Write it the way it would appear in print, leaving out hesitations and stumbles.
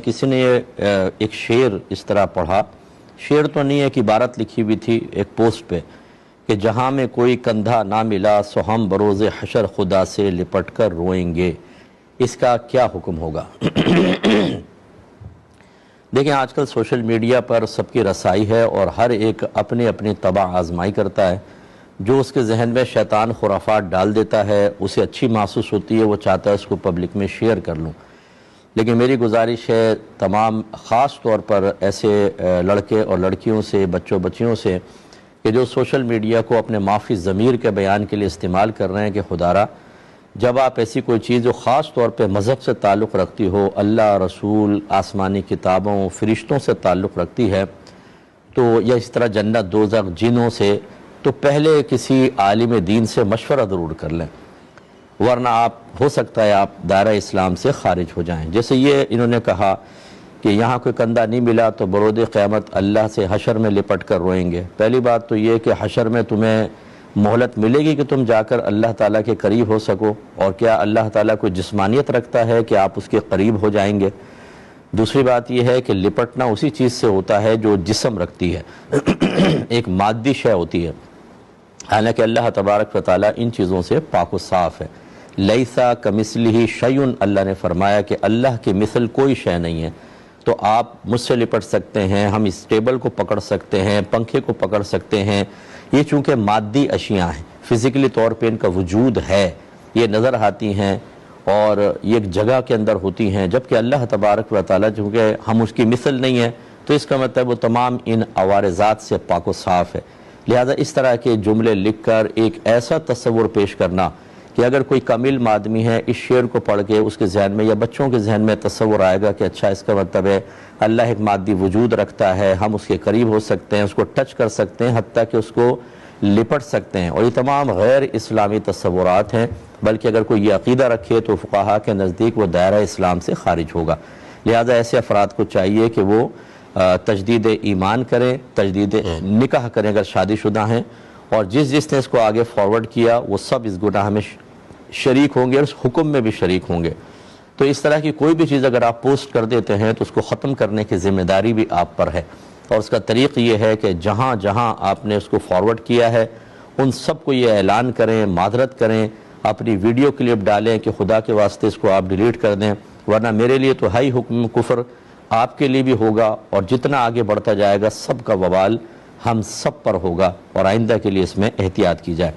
किसी ने एक शेर इस तरह पढ़ा, शेर तो नहीं है कि इबारत लिखी हुई थी एक पोस्ट पे कि जहां में कोई कंधा ना मिला सो हम बरोज़े हशर खुदा से लिपट कर रोएंगे, इसका क्या हुक्म होगा। देखें, आजकल सोशल मीडिया पर सबकी रसाई है और हर एक अपने अपने तबाह आजमाई करता है। जो उसके जहन में शैतान खुराफात डाल देता है, उसे अच्छी महसूस होती है, वो चाहता है उसको पब्लिक में शेयर कर लूँ। लेकिन मेरी गुजारिश है तमाम ख़ास तौर पर ऐसे लड़के और लड़कियों से, बच्चों बच्चियों से कि जो सोशल मीडिया को अपने माफ़ी ज़मीर के बयान के लिए इस्तेमाल कर रहे हैं कि खुदारा, जब आप ऐसी कोई चीज़ जो ख़ास तौर पे मज़हब से ताल्लुक़ रखती हो, अल्लाह, रसूल, आसमानी किताबों, फ़रिश्तों से ताल्लुक़ रखती है, तो या इस तरह जन्नत, दोज़ख, जिनों से, तो पहले किसी आलिम दीन से मशवरा ज़रूर कर लें, वरना आप हो सकता है आप दायरा इस्लाम से ख़ारिज हो जाएं। जैसे ये इन्होंने कहा कि यहाँ कोई कंधा नहीं मिला तो बरोद क़यामत अल्लाह से हशर में लिपट कर रोएंगे। पहली बात तो ये कि हशर में तुम्हें मोहलत मिलेगी कि तुम जाकर अल्लाह ताला के करीब हो सको, और क्या अल्लाह ताला कोई जिस्मानियत रखता है कि आप उसके करीब हो जाएंगे। दूसरी बात यह है कि लिपटना उसी चीज़ से होता है जो जिस्म रखती है एक मादी शय होती है, हालांकि अल्लाह तबारक व तआला इन चीज़ों से पाक व साफ़ है। लैसा कमिस्लिही शैउन, अल्लाह ने फरमाया कि अल्लाह की मिसल कोई शय नहीं है। तो आप मुझसे लिपट सकते हैं, हम इस टेबल को पकड़ सकते हैं, पंखे को पकड़ सकते हैं, ये चूँकि मादी अशियाँ हैं, फ़िज़िकली तौर पे इनका वजूद है, ये नज़र आती हैं और ये एक जगह के अंदर होती हैं, जबकि अल्लाह तबारक व तआला चूँकि हम उसकी मिसल नहीं है, तो इसका मतलब वो तमाम इन अवारज़ात से पाक व साफ़ है। लिहाजा इस तरह के जुमले लिख कर एक ऐसा तस्वुर पेश करना कि अगर कोई कामिल आदमी है, इस शेर को पढ़ के उसके जहन में या बच्चों के जहन में तस्वुर आएगा कि अच्छा इसका मतलब है अल्लाह एक मादी वजूद रखता है, हम उसके करीब हो सकते हैं, उसको टच कर सकते हैं, हत्ता कि उसको लिपट सकते हैं, और ये तमाम गैर इस्लामी तस्वुरात हैं। बल्कि अगर कोई ये अक़ीदा रखे तो फ़ुक़हा के नज़दीक वो दायरा इस्लाम से ख़ारिज होगा। लिहाजा ऐसे अफराद को चाहिए कि वो तजदीद ईमान करें, तजदीद निकाह करें अगर शादीशुदा हैं, और जिसने इसको आगे फॉरवर्ड किया वो सब इस गुनाह में शरीक होंगे और इस हुक्म में भी शरीक होंगे। तो इस तरह की कोई भी चीज़ अगर आप पोस्ट कर देते हैं तो उसको ख़त्म करने की ज़िम्मेदारी भी आप पर है, और उसका तरीक़ ये है कि जहाँ जहाँ आपने उसको फॉरवर्ड किया है उन सब को ये ऐलान करें, मादरत करें, अपनी वीडियो क्लिप डालें कि खुदा के वास्ते इसको आप डिलीट कर दें, वरना मेरे लिए तो हाई हुक्म कुफ्र, आपके लिए भी होगा, और जितना आगे बढ़ता जाएगा सब का वबाल हम सब पर होगा, और आइंदा के लिए इसमें एहतियात की जाए।